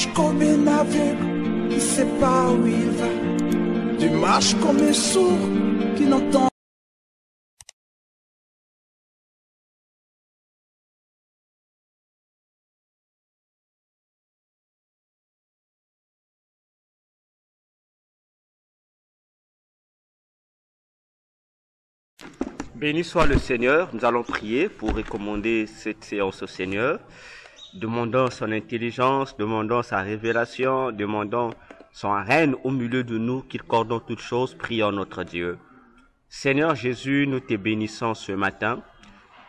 marche comme un aveugle qui ne sait pas où il va. Tu marches comme un sourd qui n'entend. Béni soit le Seigneur. Nous allons prier pour recommander cette séance au Seigneur. Demandons son intelligence, demandons sa révélation, demandons son règne au milieu de nous, qu'il coordonne toutes choses. Prions notre Dieu. Seigneur Jésus, nous te bénissons ce matin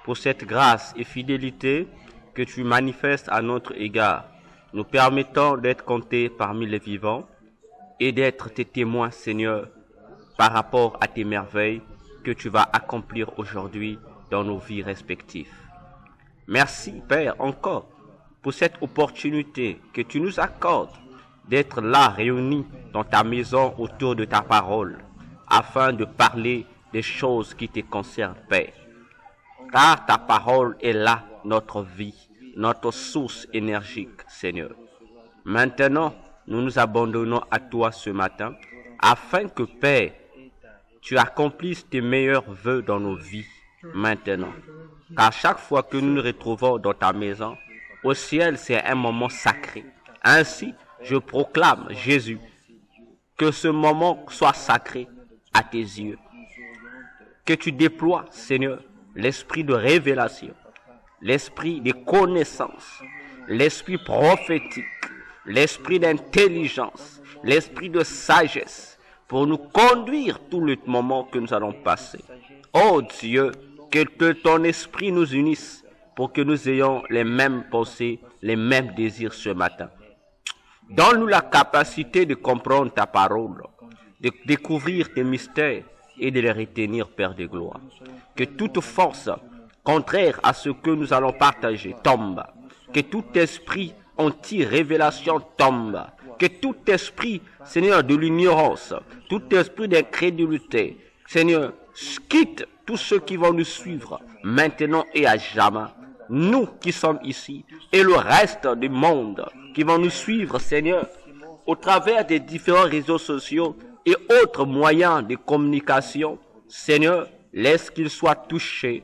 pour cette grâce et fidélité que tu manifestes à notre égard. Nous permettons d'être comptés parmi les vivants et d'être tes témoins, Seigneur, par rapport à tes merveilles que tu vas accomplir aujourd'hui dans nos vies respectives. Merci, Père, encore pour cette opportunité que tu nous accordes d'être là, réunis dans ta maison autour de ta parole, afin de parler des choses qui te concernent, Père. Car ta parole est là, notre vie, notre source énergique, Seigneur. Maintenant, nous nous abandonnons à toi ce matin, afin que, Père, tu accomplisses tes meilleurs vœux dans nos vies maintenant. Car chaque fois que nous nous retrouvons dans ta maison, au ciel, c'est un moment sacré. Ainsi, je proclame, Jésus, que ce moment soit sacré à tes yeux. Que tu déploies, Seigneur, l'esprit de révélation, l'esprit de connaissance, l'esprit prophétique, l'esprit d'intelligence, l'esprit de sagesse, pour nous conduire tout le moment que nous allons passer. Oh Dieu, que ton esprit nous unisse pour que nous ayons les mêmes pensées, les mêmes désirs ce matin. Donne-nous la capacité de comprendre ta parole, de découvrir tes mystères et de les retenir, Père de gloire. Que toute force contraire à ce que nous allons partager tombe. Que tout esprit anti-révélation tombe. Que tout esprit, Seigneur, de l'ignorance, tout esprit d'incrédulité, Seigneur, quitte tous ceux qui vont nous suivre maintenant et à jamais. Nous qui sommes ici et le reste du monde qui vont nous suivre, Seigneur, au travers des différents réseaux sociaux et autres moyens de communication. Seigneur, laisse qu'ils soient touchés,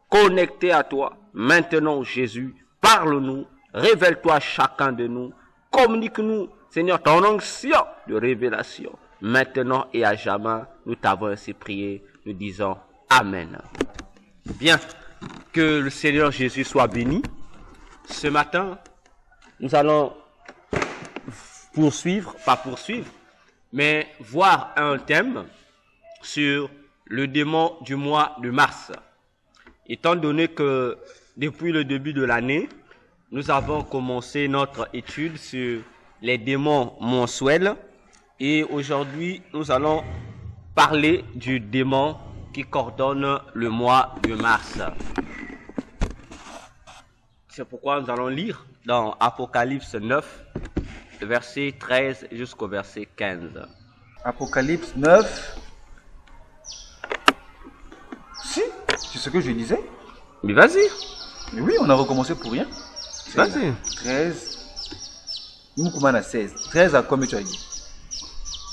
connectés à toi. Maintenant, Jésus, parle-nous, révèle-toi à chacun de nous, communique-nous, Seigneur, ton onction de révélation. Maintenant et à jamais, nous t'avons ainsi prié, nous disons Amen. Bien, que le Seigneur Jésus soit béni. Ce matin, nous allons mais voir un thème sur le démon du mois de mars. Étant donné que depuis le début de l'année, nous avons commencé notre étude sur les démons mensuels et aujourd'hui, nous allons parler du démon qui coordonne le mois de mars. C'est pourquoi nous allons lire dans Apocalypse 9, verset 13 jusqu'au verset 15. Apocalypse 9. Si, c'est ce que je disais. Mais vas-y. Mais oui, on a recommencé pour rien. Vas-y. 13. Nous commençons à 16. 13 à combien tu as dit?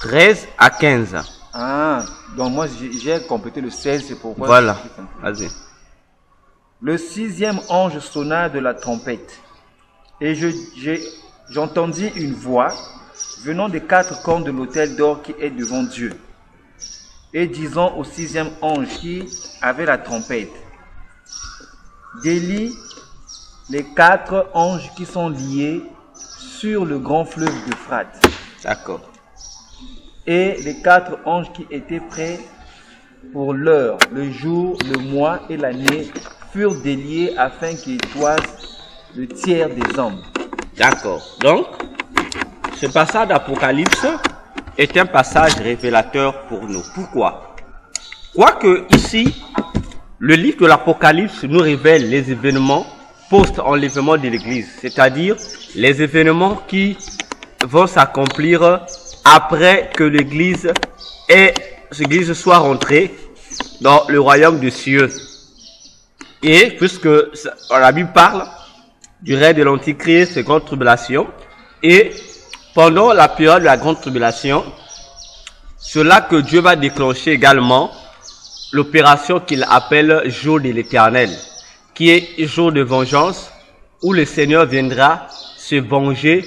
13 à 15. Ah, donc moi j'ai complété le 16, c'est pourquoi. Voilà, vas-y. Le 6e ange sonna de la trompette, et j'entendis une voix venant des 4 cornes de l'autel d'or qui est devant Dieu, et disant au 6e ange qui avait la trompette, délie les 4 anges qui sont liés sur le grand fleuve d'Euphrate. D'accord. Et les 4 anges qui étaient prêts pour l'heure, le jour, le mois et l'année furent déliés afin qu'ils toisent le tiers des hommes. D'accord. Donc, ce passage d'Apocalypse est un passage révélateur pour nous. Pourquoi? Quoique ici, le livre de l'Apocalypse nous révèle les événements post-enlèvement de l'Église, c'est-à-dire les événements qui vont s'accomplir après que l'Église soit rentrée dans le royaume des cieux. Et puisque la Bible parle du règne de l'Antichrist, grande tribulation, Et pendant la période de la grande tribulation, c'est là que Dieu va déclencher également l'opération qu'il appelle jour de l'Éternel, qui est jour de vengeance, où le Seigneur viendra se venger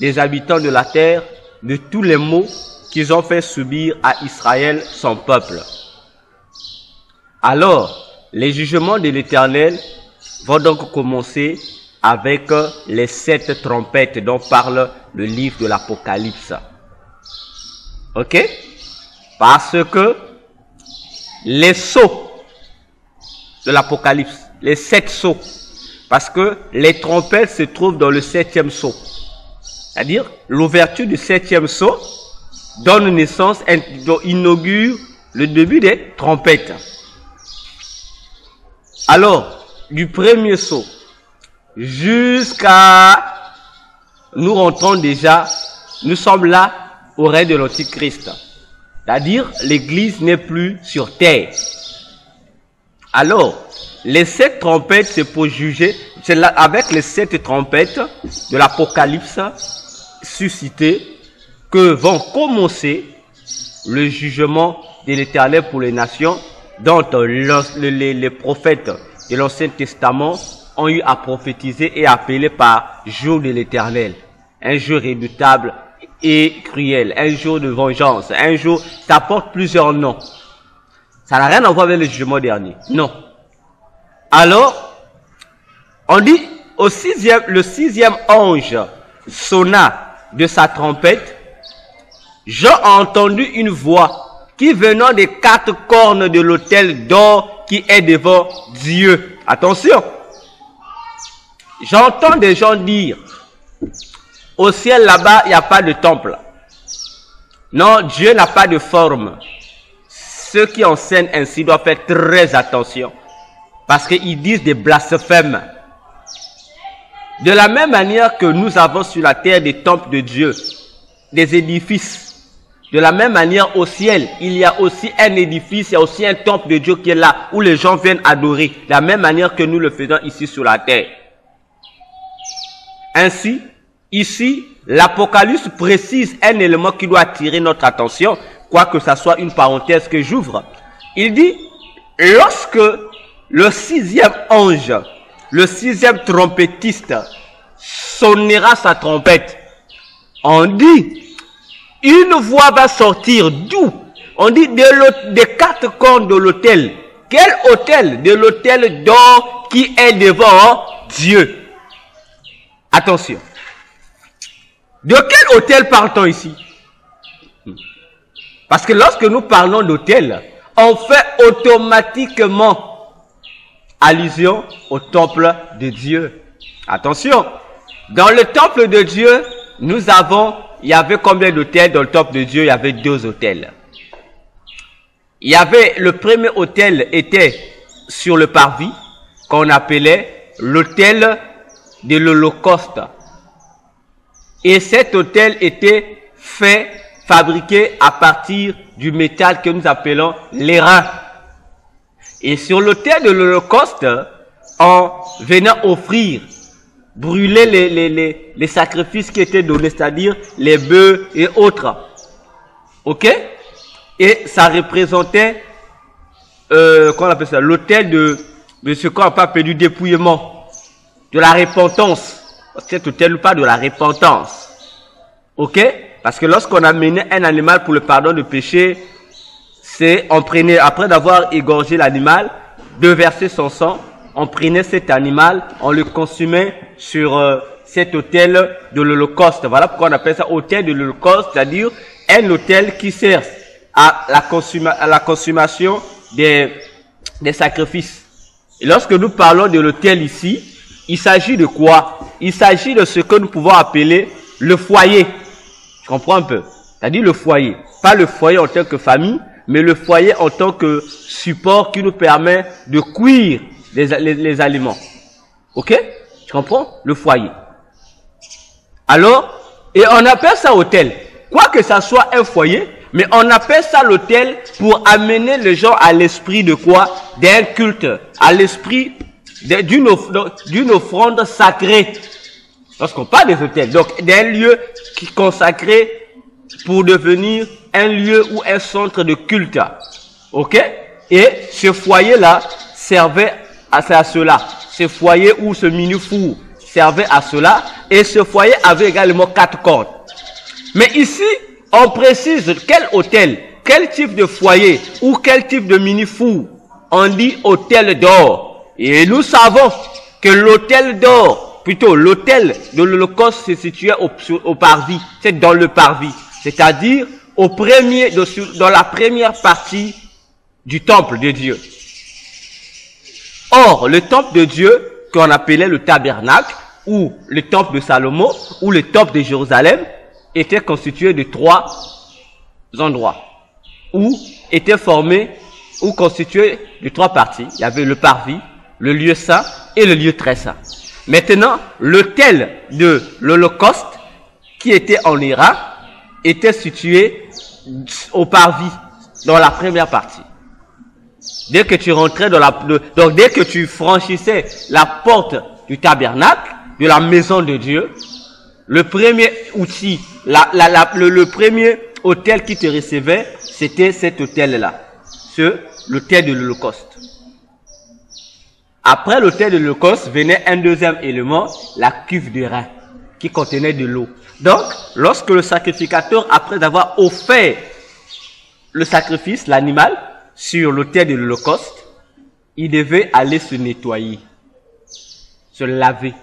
des habitants de la terre de tous les maux qu'ils ont fait subir à Israël, son peuple. Alors, les jugements de l'Éternel vont donc commencer avec les 7 trompettes dont parle le livre de l'Apocalypse. Ok? Parce que les sceaux de l'Apocalypse, les 7 sceaux, parce que les trompettes se trouvent dans le 7e sceau. C'est-à-dire, l'ouverture du 7e sceau donne naissance, inaugure le début des trompettes. Alors, du premier sceau jusqu'à nous rentrons déjà, nous sommes là au règne de l'Antichrist. C'est-à-dire, l'Église n'est plus sur terre. Alors, les 7 trompettes, c'est pour juger, c'est là, avec les 7 trompettes de l'Apocalypse suscitées, que vont commencer le jugement de l'Éternel pour les nations, dont les prophètes de l'Ancien Testament ont eu à prophétiser et appeler par jour de l'Éternel. Un jour redoutable et cruel, un jour de vengeance, un jour, ça porte plusieurs noms. Ça n'a rien à voir avec le jugement dernier. Non. Alors, on dit le 6e ange sonna de sa trompette. J'ai entendu une voix qui venant des 4 cornes de l'autel d'or qui est devant Dieu. Attention. J'entends des gens dire, au ciel là-bas, il n'y a pas de temple. Non, Dieu n'a pas de forme. Ceux qui enseignent ainsi doivent faire très attention. Parce qu'ils disent des blasphèmes. De la même manière que nous avons sur la terre des temples de Dieu, des édifices. De la même manière au ciel, il y a aussi un édifice, il y a aussi un temple de Dieu qui est là, où les gens viennent adorer. De la même manière que nous le faisons ici sur la terre. Ainsi, ici, l'Apocalypse précise un élément qui doit attirer notre attention, quoique ça soit une parenthèse que j'ouvre. Il dit, lorsque le 6e ange, le 6e trompettiste, sonnera sa trompette, on dit, une voix va sortir d'où? On dit des 4 cornes de l'autel. Quel autel? De l'autel d'or qui est devant Dieu. Attention. De quel autel parle-t-on ici? Parce que lorsque nous parlons d'autel, on fait automatiquement allusion au temple de Dieu. Attention. Dans le temple de Dieu, il y avait combien d'autels? Dans le temple de Dieu, il y avait 2 autels. Le premier autel était sur le parvis, qu'on appelait l'autel de l'Holocauste. Et cet autel était fabriqué à partir du métal que nous appelons l'airain. Et sur l'autel de l'Holocauste, on venait offrir, brûler les sacrifices qui étaient donnés, c'est-à-dire les bœufs et autres. Ok? Et ça représentait, qu'on appelle ça, l'autel de ce qu'on appelle du dépouillement. De la repentance. Cet autel nous parle de la repentance. Ok? Parce que lorsqu'on amenait un animal pour le pardon de péché, on prenait, après d'avoir égorgé l'animal, déversé son sang, on prenait cet animal, on le consumait sur cet autel de l'Holocauste. Voilà pourquoi on appelle ça autel de l'Holocauste, c'est-à-dire un autel qui sert à la consommation des sacrifices. Et lorsque nous parlons de l'autel ici, il s'agit de quoi? Il s'agit de ce que nous pouvons appeler le foyer. Tu comprends un peu? C'est-à-dire le foyer. Pas le foyer en tant que famille, mais le foyer en tant que support qui nous permet de cuire les aliments. Ok? Tu comprends? Le foyer. Alors, et on appelle ça hôtel. Quoi que ça soit un foyer, mais on appelle ça l'hôtel pour amener les gens à l'esprit de quoi? D'un culte. À l'esprit d'une offrande sacrée. Lorsqu'on parle des autels, donc d'un lieu qui est consacré pour devenir un lieu ou un centre de culte. Ok? Et ce foyer-là servait à cela. Ce foyer ou ce mini-four servait à cela. Et ce foyer avait également 4 cordes. Mais ici, on précise quel autel, quel type de foyer ou quel type de mini-four. On dit autel d'or. Et nous savons que l'autel d'or, plutôt l'autel de l'Holocauste se situait au parvis. C'est dans le parvis. C'est-à-dire dans la première partie du temple de Dieu. Or, le temple de Dieu, qu'on appelait le tabernacle, ou le temple de Salomon, ou le temple de Jérusalem, était constitué de 3 endroits, ou était formé, ou constitué de 3 parties. Il y avait le parvis, le lieu saint et le lieu très saint. Maintenant, l'autel de l'Holocauste, qui était en Irak, était situé au parvis, dans la première partie. Dès que tu rentrais donc dès que tu franchissais la porte du tabernacle, de la maison de Dieu, le premier outil, le premier autel qui te recevait, c'était cet autel-là. L'autel de l'Holocauste. Après l'autel de l'Holocauste venait un deuxième élément, la cuve de rein, qui contenait de l'eau. Donc, lorsque le sacrificateur, après avoir offert le sacrifice, l'animal, sur l'autel de l'Holocauste, il devait aller se nettoyer, se laver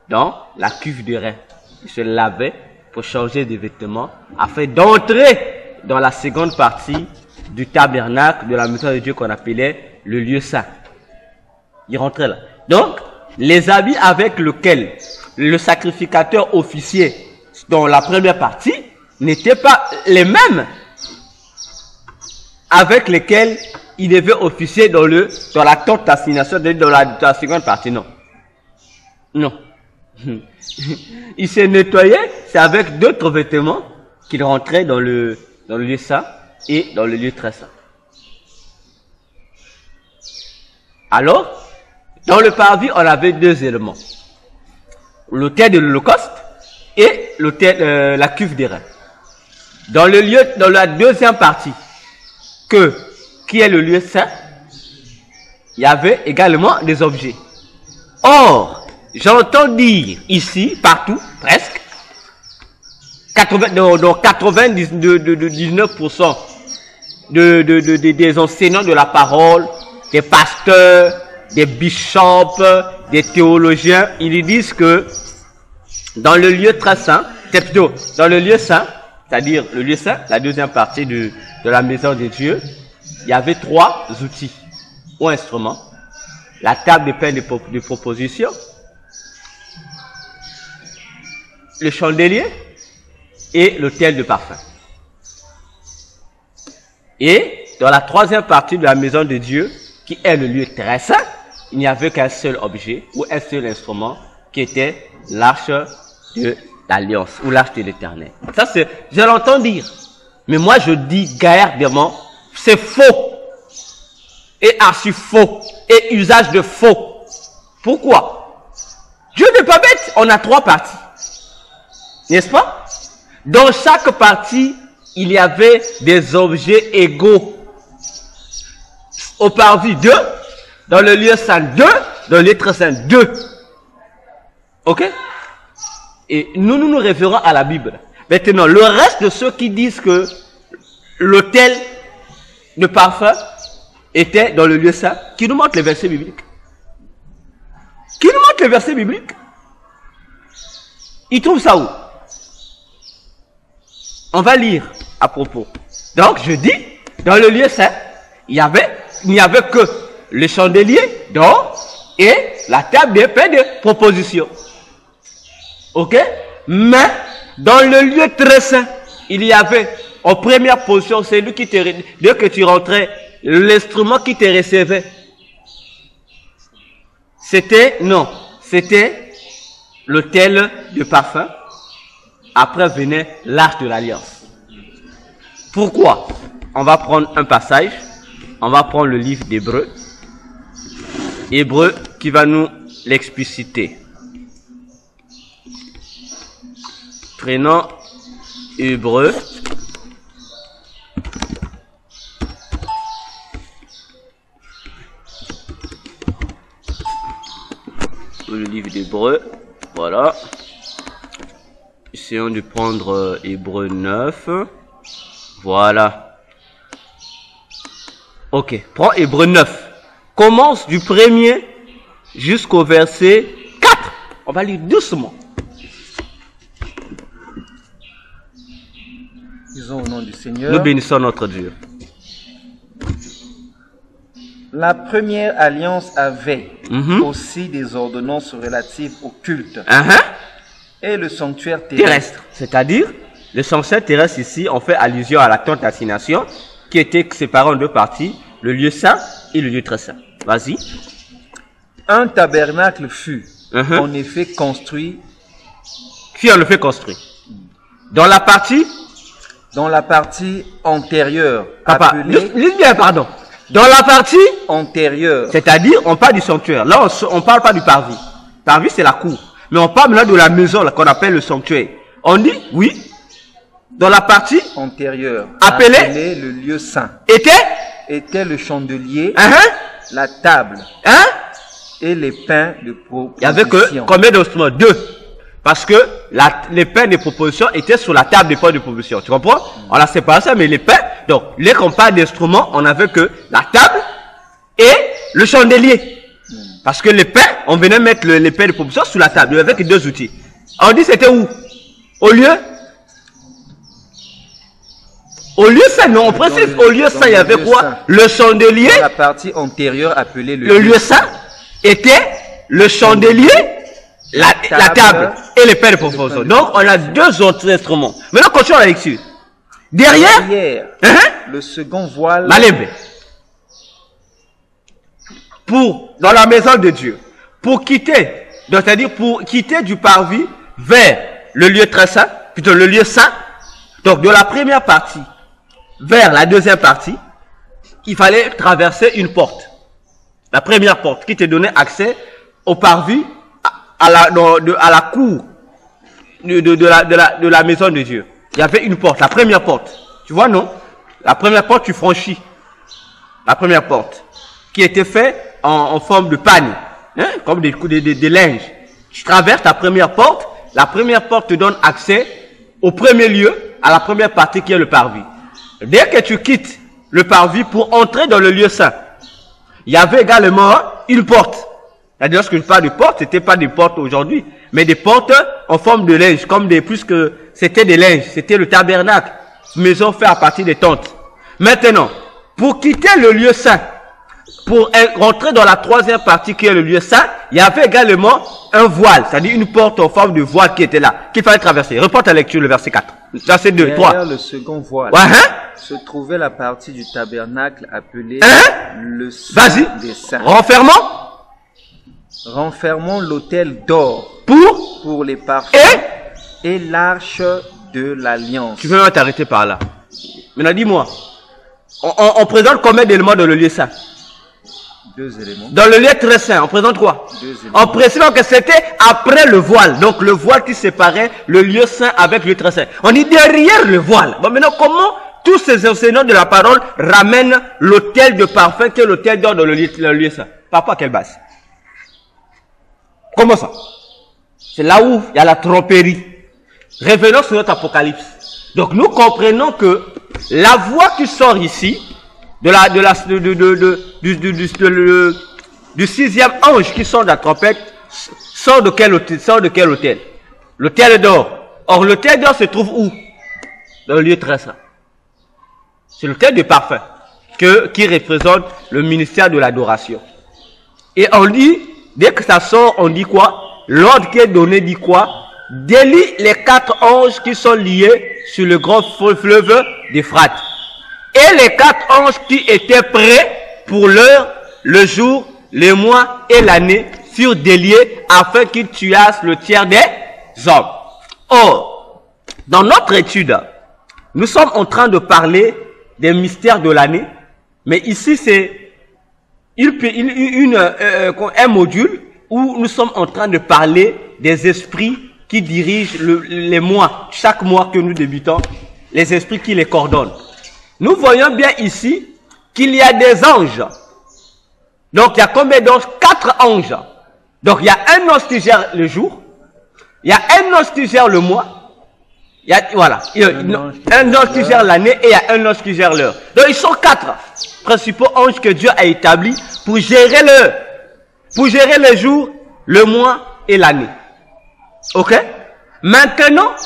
dans la cuve de rein. Il se lavait pour changer de vêtements afin d'entrer dans la seconde partie du tabernacle de la maison de Dieu qu'on appelait le lieu saint. Il rentrait là. Donc, les habits avec lesquels le sacrificateur officiait dans la première partie n'étaient pas les mêmes avec lesquels il devait officier dans la tente d'assignation, dans la seconde partie. Non. Non. Il s'est nettoyé, c'est avec d'autres vêtements qu'il rentrait dans le lieu saint et dans le lieu très saint. Alors, dans le parvis, on avait 2 éléments. L'autel de l'Holocauste et la cuve des reins. Dans la deuxième partie, qui est le lieu saint, il y avait également des objets. Or, j'entends dire ici, partout, presque, 99% des enseignants de la parole, des pasteurs, des bishops, des théologiens, ils disent que dans le lieu très saint, plutôt dans le lieu saint, c'est-à-dire le lieu saint, la deuxième partie de la maison de Dieu, il y avait 3 outils ou instruments. La table de pain de proposition, le chandelier et l'autel de parfum. Et dans la troisième partie de la maison de Dieu, qui est le lieu très saint, il n'y avait qu'un seul objet ou un seul instrument qui était l'arche de l'Alliance ou l'arche de l'Éternel. Ça, je l'entends dire. Mais moi, je dis gardement, c'est faux. Et archi faux. Et usage de faux. Pourquoi? Dieu n'est pas bête. On a 3 parties. N'est-ce pas? Dans chaque partie, il y avait des objets égaux. Au parvis 2, dans le lieu saint 2, dans le lieu très saint 2. Ok? Et nous référons à la Bible. Maintenant, le reste de ceux qui disent que l'autel de parfum était dans le lieu saint, qui nous montre les versets bibliques. Qui nous montre les versets bibliques? Ils trouvent ça où? On va lire à propos. Donc, je dis, dans le lieu saint, il n'y avait que le chandelier d'or et la table de pain de proposition. Ok? Mais, dans le lieu très saint, il y avait, en première position, c'est lui qui dès que tu rentrais, l'instrument qui te recevait. C'était l'autel de parfum. Après venait l'arche de l'Alliance. Pourquoi? On va prendre un passage. On va prendre le livre d'Hébreux. Hébreux qui va nous l'expliciter. Prénom hébreu. Le livre d'Hébreu, voilà. Essayons de prendre Hébreu 9. Voilà. Ok, prends Hébreu 9. Commence du premier jusqu'au verset 4. On va lire doucement. Disons au nom du Seigneur. Nous bénissons notre Dieu. La première alliance avait aussi des ordonnances relatives au culte et le sanctuaire terrestre. C'est-à-dire, le sanctuaire terrestre ici, on fait allusion à la tente d'assignation qui était séparée en deux parties, le lieu saint et le lieu très saint. Vas-y. Un tabernacle fut en effet construit. Qui en le fait construire? Dans la partie antérieure. Papa, lis bien, pardon. Dans la partie antérieure. C'est-à-dire, on parle du sanctuaire. Là, on parle pas du parvis. Parvis, c'est la cour. Mais on parle maintenant de la maison qu'on appelle le sanctuaire. On dit, oui, dans la partie antérieure, appelée le lieu saint, était le chandelier, la table, et les pains de proposition. Il y avait que combien d'instruments? 2. Parce que les pains de proposition étaient sur la table des pains de proposition. Tu comprends? On a séparé ça, mais les pains, donc, les qu'on parle d'instruments, on avait que la table et le chandelier. Parce que les pains, on venait mettre les pains de proposition sur la table. Il y avait que 2 outils. On dit c'était où? Au lieu saint, non, on précise au lieu saint, il y avait quoi? Le chandelier. Dans la partie antérieure appelée le lieu saint était le chandelier, la table et les pains de proposition. Donc, on a 2 autres instruments. Maintenant, continuons la lecture. Derrière, le second voile. Malébé. Dans la maison de Dieu, pour quitter, c'est-à-dire pour quitter du parvis vers le lieu très saint, plutôt le lieu saint, donc de la première partie vers la deuxième partie, il fallait traverser une porte. La première porte qui te donnait accès au parvis, à la cour de la maison de Dieu. Il y avait une porte, la première porte. Tu vois, non? La première porte, tu franchis. La première porte, qui était faite en forme de panne, comme des linges. Tu traverses la première porte te donne accès au premier lieu, à la première partie qui est le parvis. Dès que tu quittes le parvis pour entrer dans le lieu saint, il y avait également une porte. C'est-à-dire, lorsque je parle de porte, c'était pas des portes aujourd'hui, mais des portes en forme de linge, puisque c'était des linges, c'était le tabernacle, maison faite à partir des tentes. Maintenant, pour quitter le lieu saint, pour rentrer dans la troisième partie qui est le lieu saint, il y avait également un voile, c'est-à-dire une porte en forme de voile qui était là, qu'il fallait traverser. Reporte à lecture le verset 4. Verset 2, 3. Derrière le second voile se trouvait la partie du tabernacle appelée le saint des saints. Renfermant l'autel d'or pour les parfums et l'arche de l'alliance. Tu peux même t'arrêter par là. Maintenant dis-moi, on présente combien d'éléments dans le lieu saint? 2 éléments. Dans le lieu très saint, on présente quoi? 2 éléments. En précisant que c'était après le voile. Donc le voile qui séparait le lieu saint avec le lieu très saint. On dit derrière le voile. Bon, maintenant, comment tous ces enseignants de la parole ramènent l'autel de parfum qui est l'autel d'or dans le lieu saint? Par quoi, à quelle base? Comment ça? C'est là où il y a la tromperie. Revenons sur notre Apocalypse. Donc nous comprenons que la voix qui sort ici, du 6e ange qui sort de la trompette, sort de quel hôtel? L'hôtel d'or. Or, l'hôtel d'or se trouve où? Dans le lieu très saint. C'est l'hôtel de parfum qui représente le ministère de l'adoration. Et on dit, dès que ça sort, on dit quoi? L'ordre qui est donné dit quoi? Délie les 4 anges qui sont liés sur le grand fleuve d'Euphrate. Et les 4 anges qui étaient prêts pour l'heure, le jour, le mois et l'année furent déliés afin qu'ils tuassent le tiers des hommes. Or, dans notre étude, nous sommes en train de parler des mystères de l'année, mais ici c'est un module où nous sommes en train de parler des esprits qui dirigent les mois, chaque mois que nous débutons, les esprits qui les coordonnent. Nous voyons bien ici qu'il y a des anges. Donc il y a combien d'anges? 4 anges. Donc il y a un ange qui gère le jour, il y a un ange qui gère le mois, il y a, voilà, un ange qui gère l'année et il y a un ange qui gère l'heure. Donc ils sont 4 principaux anges que Dieu a établis pour gérer le jour, le mois et l'année. Ok? Maintenant,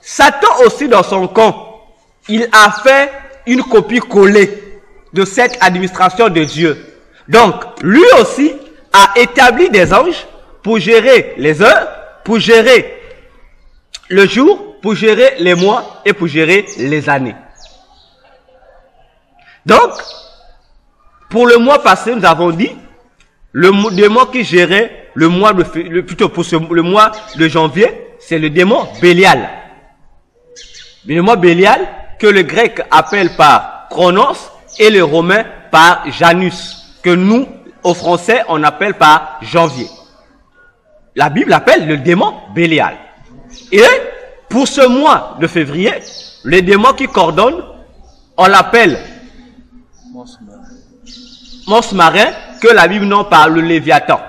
Satan aussi dans son camp, il a fait une copie collée de cette administration de Dieu. Donc, lui aussi a établi des anges pour gérer les heures, pour gérer le jour, pour gérer les mois et pour gérer les années. Donc, pour le mois passé, nous avons dit, le démon qui gérait le mois le mois de janvier, c'est le démon Bélial. Le démon Bélial, que le grec appelle par Chronos et le romain par Janus, que nous, au français, on appelle par janvier. La Bible appelle le démon Bélial. Et pour ce mois de février, le démon qui coordonne, on l'appelle monstre marin, que la Bible n'en parle, le Léviathan.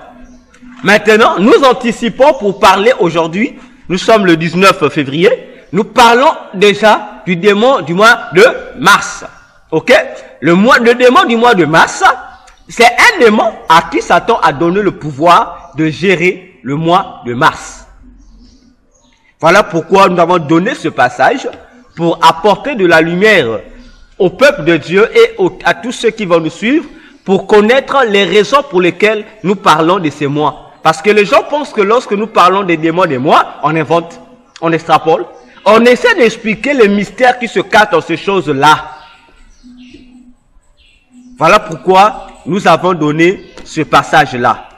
Maintenant, nous anticipons pour parler aujourd'hui, nous sommes le 19 février, nous parlons déjà du démon du mois de mars. Ok? Le démon du mois de mars, c'est un démon à qui Satan a donné le pouvoir de gérer le mois de mars. Voilà pourquoi nous avons donné ce passage pour apporter de la lumière au peuple de Dieu et à tous ceux qui vont nous suivre pour connaître les raisons pour lesquelles nous parlons de ces mois. Parce que les gens pensent que lorsque nous parlons des démons des mois, on invente, on extrapole. On essaie d'expliquer les mystères qui se cachent dans ces choses-là. Voilà pourquoi nous avons donné ce passage-là.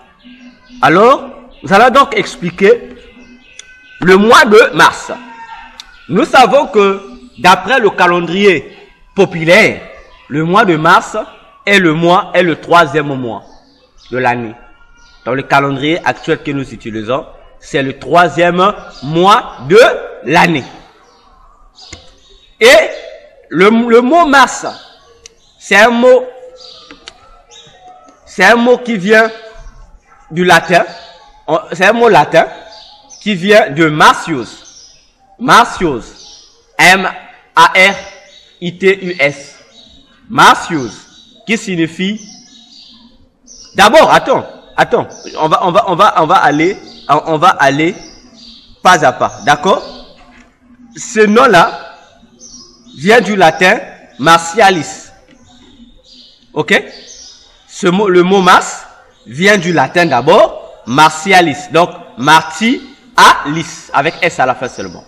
Alors, nous allons donc expliquer le mois de mars. Nous savons que d'après le calendrier populaire, le mois de mars est le 3e mois de l'année. Dans le calendrier actuel que nous utilisons, c'est le 3e mois de l'année. Et le mot mars, c'est un mot qui vient du latin. C'est un mot latin qui vient de Martius. Martius. M-A-R-I-T-U-S. Martius. Qui signifie... D'abord, attends. On va aller pas à pas. D'accord? Ce nom-là vient du latin martialis. Ok? Le mot mars vient du latin d'abord, martialis. Donc, martialis, avec S à la fin seulement.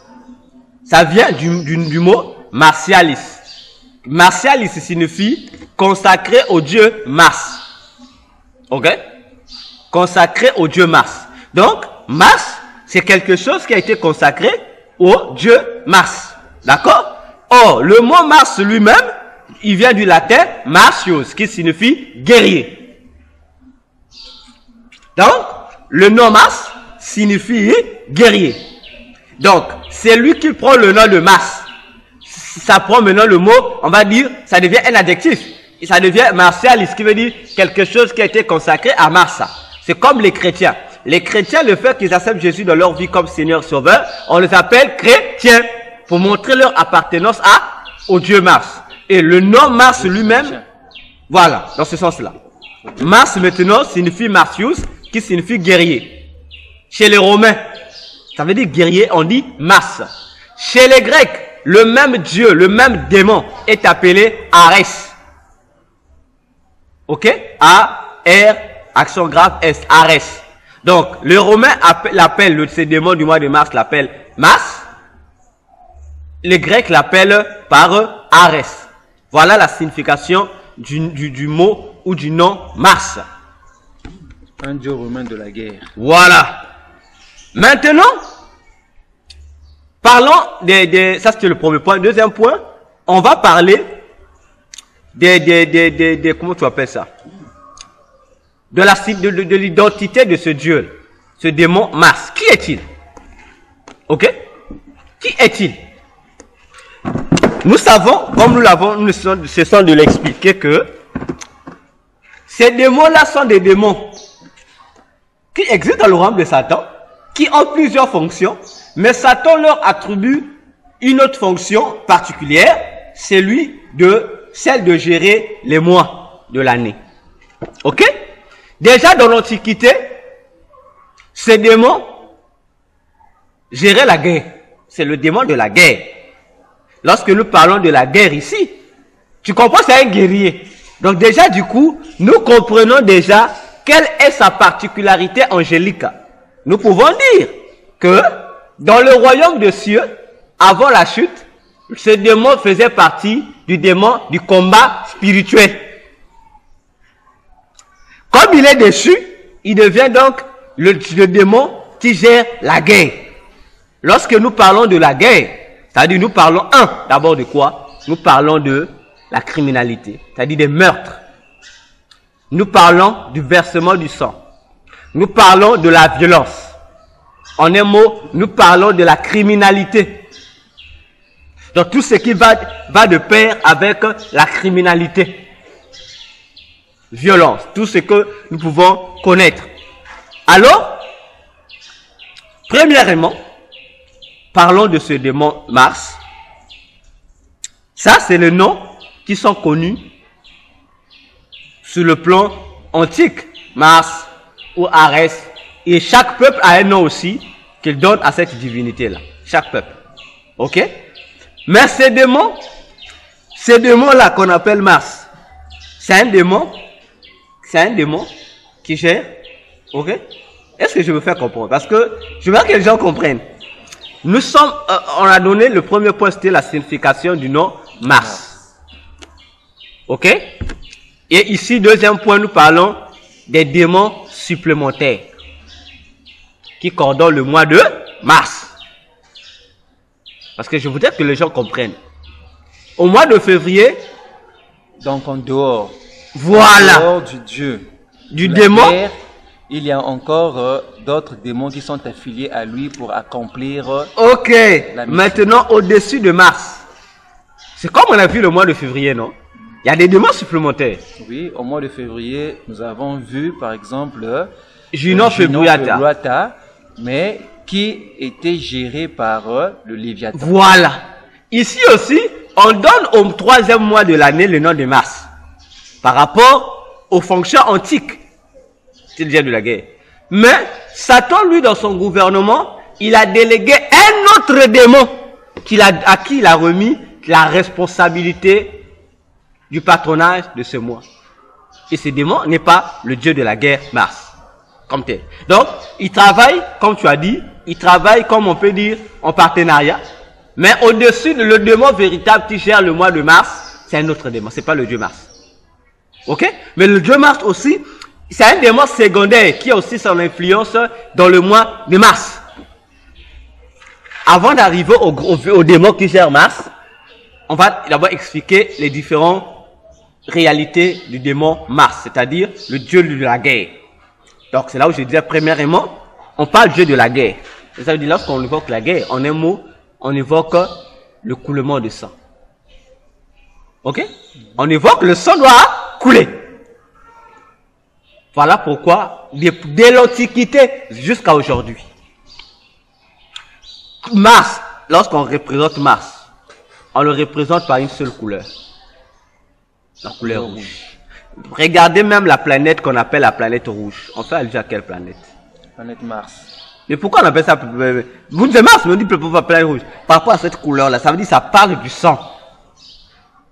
Ça vient du mot martialis. Martialis signifie consacré au dieu Mars. Ok? Consacré au dieu Mars. Donc, Mars, c'est quelque chose qui a été consacré au dieu Mars. D'accord? Or, le mot Mars lui-même, il vient du latin Martius, qui signifie guerrier. Donc, le nom Mars signifie guerrier. Donc, c'est lui qui prend le nom de Mars. Ça prend maintenant le mot, on va dire, ça devient un adjectif. Et ça devient martialis, ce qui veut dire quelque chose qui a été consacré à Mars. C'est comme les chrétiens. Les chrétiens, le fait qu'ils acceptent Jésus dans leur vie comme Seigneur Sauveur, on les appelle chrétiens pour montrer leur appartenance au Dieu Mars. Et le nom Mars lui-même, voilà, dans ce sens-là. Mars maintenant signifie Martius, qui signifie guerrier. Chez les Romains, ça veut dire guerrier, on dit Mars. Chez les Grecs, le même Dieu, le même démon est appelé Arès. Ok? A-R, accent grave S, Arès. Donc, les Romains l'appellent, ces démons du mois de mars l'appellent Mars. Les Grecs l'appellent par Arès. Voilà la signification du mot ou du nom Mars. Un dieu romain de la guerre. Voilà. Maintenant, parlons ça c'était le premier point. Deuxième point, on va parler comment tu appelles ça? De l'identité de ce dieu, ce démon Mars. Qui est-il? Ok? Qui est-il? Nous savons, comme nous cessons de l'expliquer, que ces démons-là sont des démons qui existent dans le royaume de Satan, qui ont plusieurs fonctions, mais Satan leur attribue une autre fonction particulière, celle de gérer les mois de l'année. Ok? Déjà dans l'Antiquité, ces démons géraient la guerre. C'est le démon de la guerre. Lorsque nous parlons de la guerre ici, tu comprends, c'est un guerrier. Donc déjà, du coup, nous comprenons déjà quelle est sa particularité angélique. Nous pouvons dire que dans le royaume des cieux, avant la chute, ce démon faisait partie du démon du combat spirituel. Comme il est déchu, il devient donc le démon qui gère la guerre. Lorsque nous parlons de la guerre, c'est-à-dire nous parlons d'abord de quoi? Nous parlons de la criminalité, c'est-à-dire des meurtres. Nous parlons du versement du sang. Nous parlons de la violence. En un mot, nous parlons de la criminalité. Donc tout ce qui va de pair avec la criminalité. Violence, tout ce que nous pouvons connaître. Alors, premièrement, parlons de ce démon Mars. Ça, c'est le nom qui sont connus sur le plan antique. Mars ou Arès. Et chaque peuple a un nom aussi qu'il donne à cette divinité-là. Chaque peuple. Ok? Mais ces démons-là qu'on appelle Mars, c'est un démon qui gère. Ok? Est-ce que je me fais comprendre? Parce que je veux que les gens comprennent. Nous sommes, on a donné le premier point, c'était la signification du nom Mars. Ok? Et ici, deuxième point, nous parlons des démons supplémentaires qui coordonnent le mois de mars. Parce que je voudrais que les gens comprennent. Au mois de février, donc en dehors, voilà, en dehors du Dieu, du démon, guerre, il y a encore d'autres démons qui sont affiliés à lui pour accomplir. Ok, maintenant au-dessus de mars. C'est comme on a vu le mois de février, non? Il y a des démons supplémentaires. Oui, au mois de février, nous avons vu par exemple Junon Februyata, mais qui était géré par le Léviathan. Voilà. Ici aussi, on donne au troisième mois de l'année le nom de Mars. Par rapport aux fonctions antiques. C'est le dieu de la guerre. Mais Satan, lui, dans son gouvernement, il a délégué un autre démon à qui il a remis la responsabilité du patronage de ce mois. Et ce démon n'est pas le dieu de la guerre, Mars, comme tel. Donc, il travaille, comme tu as dit, il travaille, comme on peut dire, en partenariat. Mais au-dessus de le démon véritable qui gère le mois de mars, c'est un autre démon, c'est pas le dieu Mars. Ok? Mais le dieu Mars aussi, c'est un démon secondaire qui a aussi son influence dans le mois de mars. Avant d'arriver au démon qui gère Mars, on va d'abord expliquer les différentes réalités du démon Mars, c'est-à-dire le dieu de la guerre. Donc c'est là où je disais premièrement, on parle du dieu de la guerre. Ça veut dire lorsqu'on évoque la guerre, en un mot, on évoque le coulement de sang. Ok? On évoque le sang doit couler. Voilà pourquoi, dès l'Antiquité jusqu'à aujourd'hui, Mars, lorsqu'on représente Mars, on le représente par une seule couleur. La couleur rouge. Regardez même la planète qu'on appelle la planète rouge. On fait allusion à quelle planète? Planète Mars. Mais pourquoi on appelle ça? Vous dites Mars, mais on dit planète rouge. Par rapport à cette couleur-là, ça veut dire que ça parle du sang.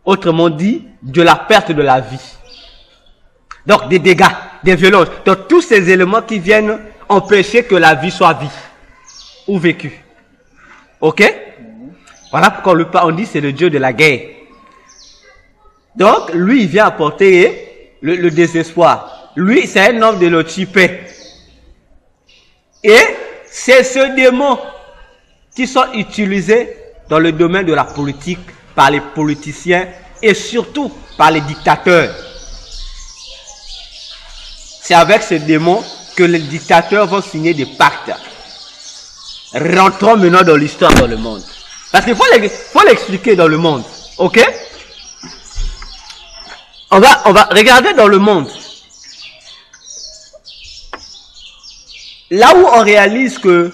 Autrement dit, de la perte de la vie. Donc des dégâts, des violences. Donc tous ces éléments qui viennent empêcher que la vie soit vie ou vécue. Ok? Voilà pourquoi on dit c'est le dieu de la guerre. Donc lui il vient apporter le désespoir. Lui c'est un homme de l'Otipé. Et c'est ce démon qui sont utilisés dans le domaine de la politique par les politiciens et surtout par les dictateurs. C'est avec ce démon que les dictateurs vont signer des pactes. Rentrons maintenant dans l'histoire dans le monde. Parce qu'il faut l'expliquer dans le monde. Ok? On va regarder dans le monde. Là où on réalise que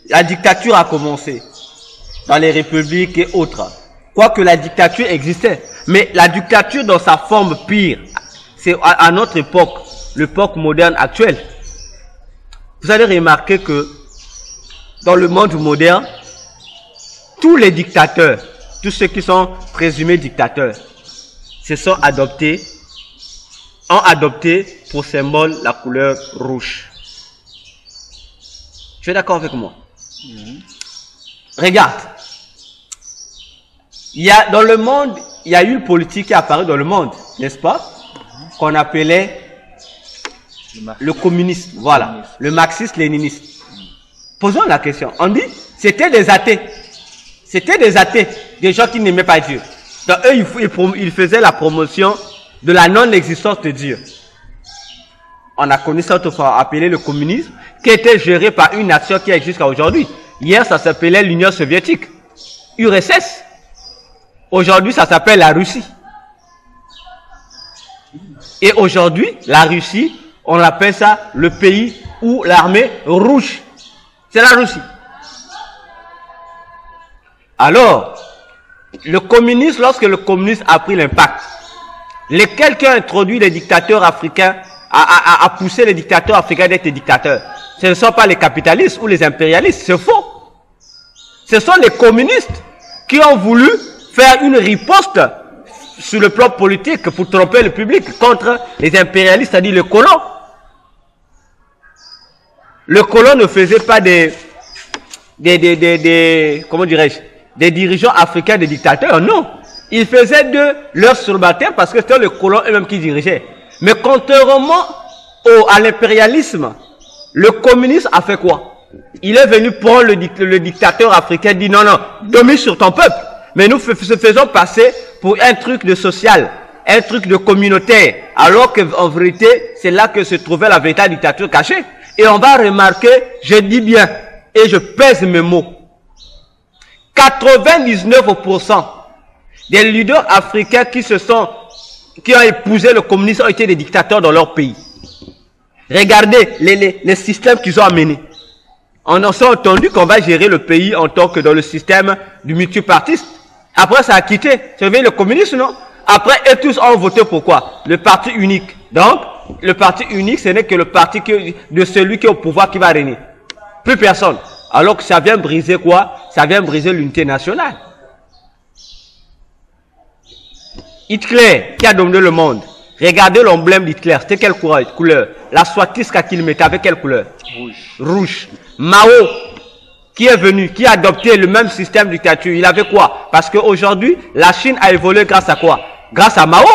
la dictature a commencé, dans les républiques et autres, quoique la dictature existait, mais la dictature dans sa forme pire, c'est à notre époque, l'époque moderne actuelle. Vous allez remarquer que dans le monde moderne, tous les dictateurs, tous ceux qui sont présumés dictateurs, ont adopté pour symbole la couleur rouge. Tu es d'accord avec moi? Regarde. Dans le monde, il y a eu une politique qui est apparue dans le monde, n'est-ce pas? Qu'on appelait le communisme. Voilà. Le marxisme-léninisme. Posons la question. On dit, c'était des athées. C'était des athées. Des gens qui n'aimaient pas Dieu. Donc eux, ils faisaient la promotion de la non-existence de Dieu. On a connu ça autrefois, appelé le communisme, qui était géré par une nation qui existe jusqu'à aujourd'hui. Hier, ça s'appelait l'Union soviétique. URSS. Aujourd'hui, ça s'appelle la Russie. Et aujourd'hui, la Russie, on appelle ça le pays où l'armée rouge. C'est la Russie. Alors, le communisme, lorsque le communisme a pris l'impact, lesquels qui ont introduit les dictateurs africains, a poussé les dictateurs africains d'être des dictateurs, ce ne sont pas les capitalistes ou les impérialistes, c'est faux. Ce sont les communistes qui ont voulu faire une riposte sur le plan politique pour tromper le public contre les impérialistes, c'est-à-dire les colons. Le colon ne faisait pas comment dirais-je, des dirigeants africains, des dictateurs, non. Il faisait de leurs subalternes parce que c'était les colons eux-mêmes qui dirigeaient. Mais contrairement à l'impérialisme, le communisme a fait quoi? Il est venu prendre le dictateur africain, dit non, non, domine sur ton peuple. Mais nous faisons passer pour un truc de social, un truc de communautaire, alors qu'en vérité, c'est là que se trouvait la véritable dictature cachée. Et on va remarquer, je dis bien, et je pèse mes mots, 99% des leaders africains qui ont épousé le communisme ont été des dictateurs dans leur pays. Regardez les systèmes qu'ils ont amenés. On a entendu qu'on va gérer le pays en tant que dans le système du multipartiste. Après, ça a quitté. C'est le communisme, non? Après, eux tous ont voté pour quoi? Le parti unique. Donc, le parti unique, ce n'est que le parti de celui qui est au pouvoir qui va régner. Plus personne. Alors que ça vient briser quoi? Ça vient briser l'unité nationale. Hitler, qui a dominé le monde. Regardez l'emblème d'Hitler. C'était quelle couleur? La swastika qu'il mettait avec quelle couleur? Rouge. Rouge. Mao, qui est venu, qui a adopté le même système de dictature, il avait quoi? Parce qu'aujourd'hui, la Chine a évolué grâce à quoi? Grâce à Mao.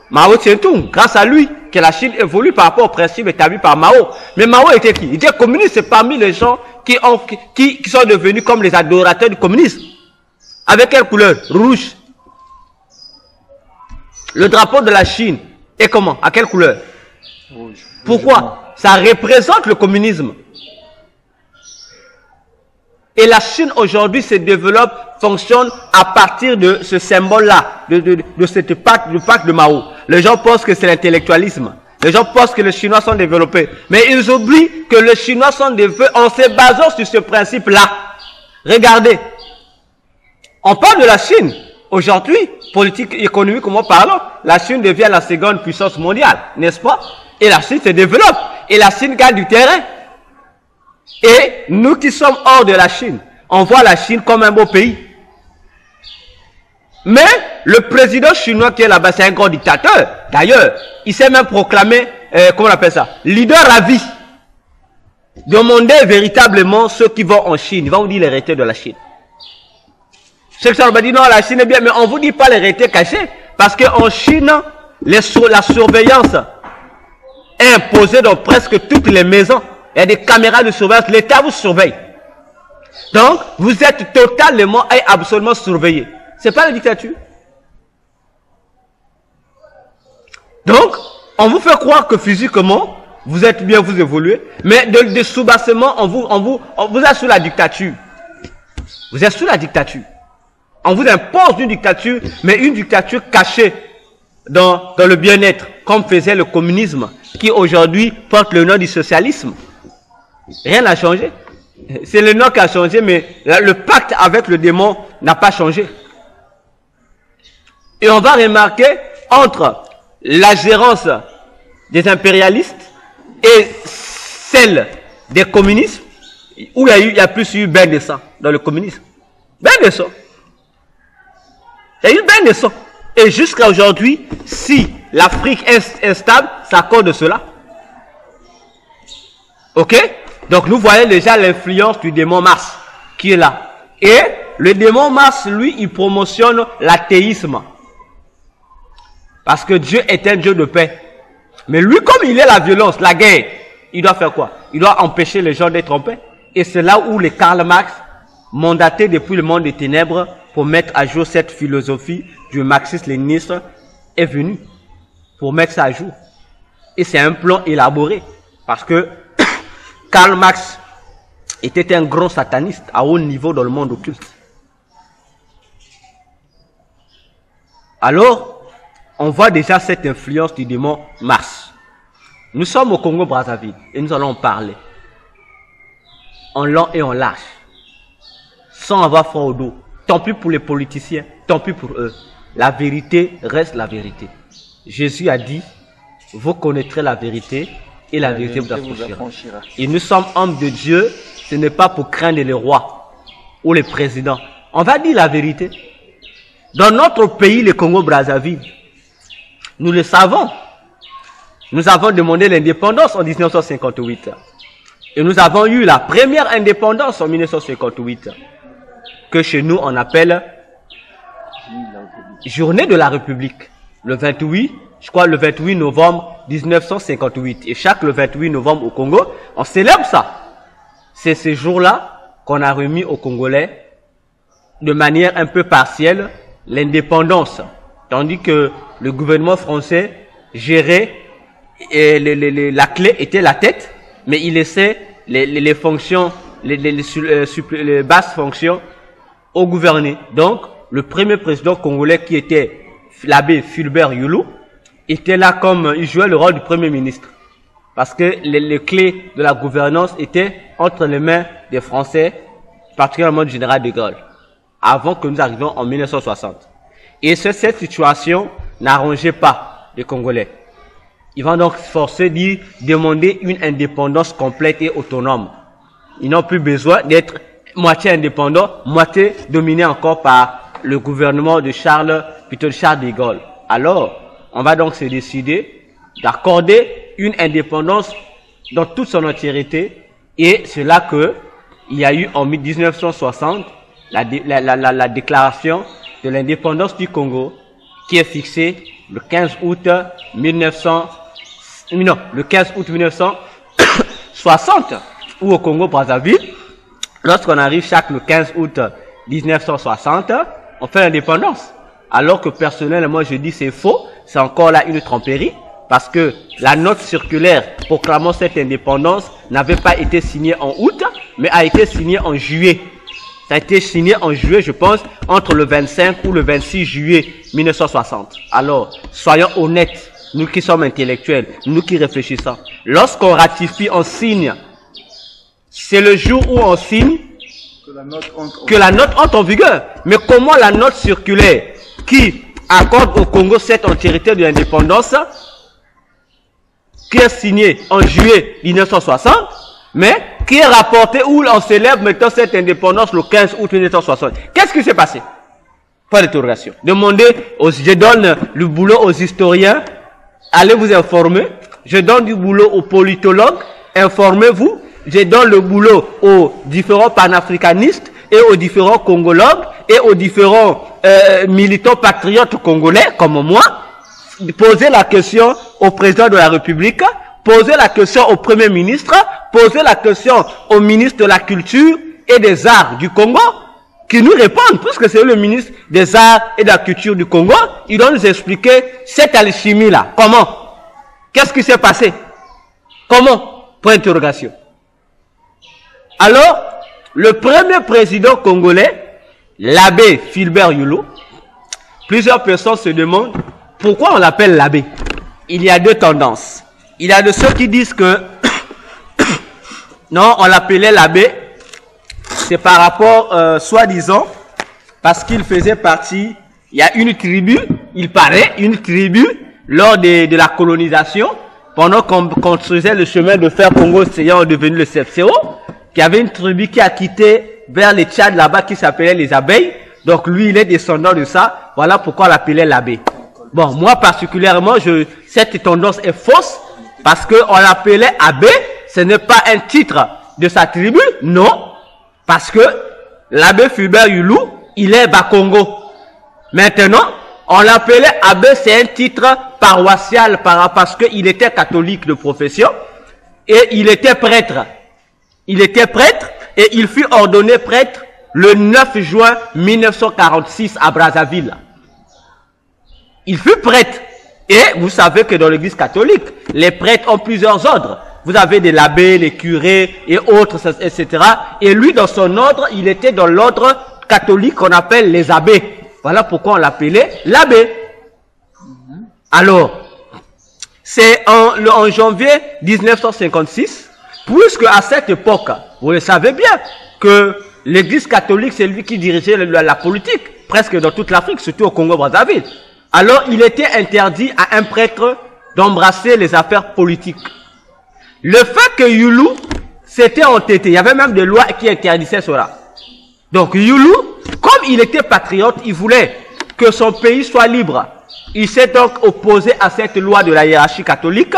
Mao Tse-tung, grâce à lui, que la Chine évolue par rapport aux principes établis par Mao. Mais Mao était qui? Il était communiste, c'est parmi les gens qui sont devenus comme les adorateurs du communisme. Avec quelle couleur? Rouge. Le drapeau de la Chine est comment? À quelle couleur? Rouge. Pourquoi? Ça représente le communisme. Et la Chine aujourd'hui se développe, fonctionne à partir de ce symbole-là, de cette pacte de Mao. Les gens pensent que c'est l'intellectualisme. Les gens pensent que les Chinois sont développés. Mais ils oublient que les Chinois sont développés en se basant sur ce principe-là. Regardez. On parle de la Chine. Aujourd'hui, politique économiquement parlant, la Chine devient la seconde puissance mondiale, n'est-ce pas? Et la Chine se développe. Et la Chine gagne du terrain. Et nous qui sommes hors de la Chine, on voit la Chine comme un beau pays. Mais le président chinois qui est là-bas, c'est un grand dictateur. D'ailleurs, il s'est même proclamé, comment on appelle ça, leader à vie. Demandez véritablement ceux qui vont en Chine. Ils vont vous dire les réalités de la Chine. Ceux qui ont dit non, la Chine est bien, mais on ne vous dit pas les réalités cachées. Parce qu'en Chine, la surveillance est imposée dans presque toutes les maisons. Il y a des caméras de surveillance, l'État vous surveille. Donc, vous êtes totalement et absolument surveillé. Ce n'est pas la dictature. Donc, on vous fait croire que physiquement, vous êtes bien, vous évoluez, mais de sous-bassement, on vous êtes sous la dictature. Vous êtes sous la dictature. On vous impose une dictature, mais une dictature cachée dans le bien-être, comme faisait le communisme, qui aujourd'hui porte le nom du socialisme. Rien n'a changé. C'est le nom qui a changé, mais le pacte avec le démon n'a pas changé. Et on va remarquer entre la gérance des impérialistes et celle des communistes, où il y a plus eu bain de sang dans le communisme. Bain de sang. Il y a eu bain de sang. Et jusqu'à aujourd'hui, si l'Afrique est instable, c'est à cause de cela. Ok? Donc nous voyons déjà l'influence du démon Mars qui est là. Et le démon Mars, lui, il promotionne l'athéisme. Parce que Dieu est un Dieu de paix. Mais lui, comme il est la violence, la guerre, il doit faire quoi? Il doit empêcher les gens d'être en paix. Et c'est là où les Karl Marx, mandatés depuis le monde des ténèbres, pour mettre à jour cette philosophie du marxisme-léninisme, est venu. Pour mettre ça à jour. Et c'est un plan élaboré. Parce que Karl Marx était un grand sataniste à haut niveau dans le monde occulte. Alors, on voit déjà cette influence du démon Mars. Nous sommes au Congo-Brazzaville et nous allons en parler. En long et en large. Sans avoir froid au dos. Tant pis pour les politiciens, tant pis pour eux. La vérité reste la vérité. Jésus a dit, vous connaîtrez la vérité et la vérité vous affranchira. Et nous sommes hommes de Dieu, ce n'est pas pour craindre les rois ou les présidents. On va dire la vérité. Dans notre pays, le Congo-Brazzaville, nous le savons. Nous avons demandé l'indépendance en 1958. Et nous avons eu la première indépendance en 1958. Que chez nous, on appelle Journée de la République. Le 28, je crois le 28 novembre 1958. Et chaque le 28 novembre au Congo, on célèbre ça. C'est ce jour-là qu'on a remis aux Congolais, de manière un peu partielle, l'indépendance. Tandis que le gouvernement français gérait, et la clé était la tête, mais il laissait les fonctions, les basses fonctions au gouverné. Donc, le premier président congolais qui était l'abbé Fulbert Youlou, était là comme, il jouait le rôle du premier ministre. Parce que les clés de la gouvernance étaient entre les mains des Français, particulièrement du général de Gaulle, avant que nous arrivions en 1960. Et cette situation n'arrangeait pas les Congolais. Ils vont donc forcer d'y demander une indépendance complète et autonome. Ils n'ont plus besoin d'être moitié indépendants, moitié dominés encore par le gouvernement de Charles de Gaulle. Alors, on va donc se décider d'accorder une indépendance dans toute son entièreté. Et c'est là que il y a eu en 1960 la déclaration de l'indépendance du Congo qui est fixée le 15 août 1960 ou au Congo-Brazzaville. Lorsqu'on arrive le 15 août 1960, on fait l'indépendance. Alors que personnellement, je dis c'est faux, c'est encore là une tromperie, parce que la note circulaire proclamant cette indépendance n'avait pas été signée en août, mais a été signée en juillet. Ça a été signé en juillet, je pense, entre le 25 ou le 26 juillet 1960. Alors, soyons honnêtes, nous qui sommes intellectuels, nous qui réfléchissons. Lorsqu'on ratifie, on signe, c'est le jour où on signe que la note entre en vigueur. Mais comment la note circulaire qui accorde au Congo cette entièreté de l'indépendance, qui est signée en juillet 1960, mais qui est rapportée où on célèbre maintenant cette indépendance le 15 août 1960. Qu'est-ce qui s'est passé? Pas d'interrogation. Je donne le boulot aux historiens, allez vous informer. Je donne du boulot aux politologues, informez-vous. Je donne le boulot aux différents panafricanistes et aux différents congologues et aux différents militants patriotes congolais comme moi. Posez la question au président de la République, posez la question au premier ministre, posez la question au ministre de la Culture et des Arts du Congo, qui nous répondent, puisque c'est le ministre des Arts et de la Culture du Congo. Il doit nous expliquer cette alchimie-là. Comment? Qu'est-ce qui s'est passé? Comment? Point d'interrogation. Alors, le premier président congolais, l'abbé Fulbert Yulu, plusieurs personnes se demandent pourquoi on l'appelle l'abbé. Il y a deux tendances. Il y a de ceux qui disent que non, on l'appelait l'abbé, c'est par rapport, soi-disant, parce qu'il faisait partie, il y a une tribu, il paraît, une tribu, lors de la colonisation, pendant qu'on construisait le chemin de fer Congo-Océan devenu le CFCO, qu'il y avait une tribu qui a quitté vers les Tchad là-bas qui s'appelait les abeilles. Donc lui, il est descendant de ça. Voilà pourquoi on l'appelait l'abbé. Bon, moi particulièrement, cette tendance est fausse parce que on l'appelait abbé. Ce n'est pas un titre de sa tribu, non. Parce que l'abbé Fulbert Yulu, il est Bakongo. Maintenant, on l'appelait abbé, c'est un titre paroissial parce qu'il était catholique de profession et il était prêtre. Il était prêtre et il fut ordonné prêtre le 9 juin 1946 à Brazzaville. Il fut prêtre. Et vous savez que dans l'église catholique, les prêtres ont plusieurs ordres. Vous avez des abbés, les curés et autres, etc. Et lui, dans son ordre, il était dans l'ordre catholique qu'on appelle les abbés. Voilà pourquoi on l'appelait l'abbé. Alors, c'est en janvier 1956, puisque à cette époque, vous le savez bien, que l'église catholique, c'est lui qui dirigeait la politique, presque dans toute l'Afrique, surtout au Congo-Brazzaville. Alors, il était interdit à un prêtre d'embrasser les affaires politiques. Le fait que Yulu s'était entêté, il y avait même des lois qui interdisaient cela. Donc Yulu, comme il était patriote, il voulait que son pays soit libre. Il s'est donc opposé à cette loi de la hiérarchie catholique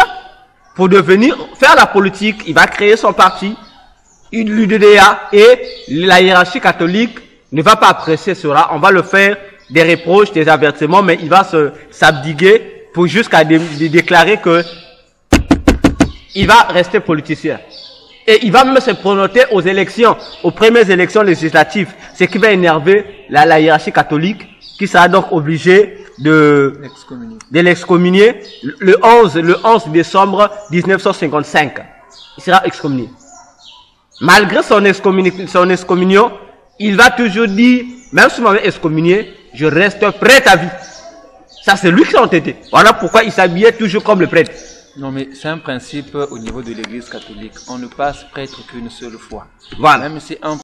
pour devenir faire la politique. Il va créer son parti, l'UDDA, et la hiérarchie catholique ne va pas apprécier cela. On va le faire des reproches, des avertissements, mais il va s'abdiguer pour jusqu'à déclarer que il va rester politicien. Et il va même se prononcer aux élections, aux premières élections législatives, ce qui va énerver la hiérarchie catholique, qui sera donc obligée de l'excommunier le 11 décembre 1955. Il sera excommunié. Malgré son excommunion, il va toujours dire, même si on m'avait excommunié, je reste prêtre à vie. Ça, c'est lui qui s'est entêté. Voilà pourquoi il s'habillait toujours comme le prêtre. Non, mais c'est un principe au niveau de l'église catholique. On ne passe prêtre qu'une seule fois. Voilà. Même si un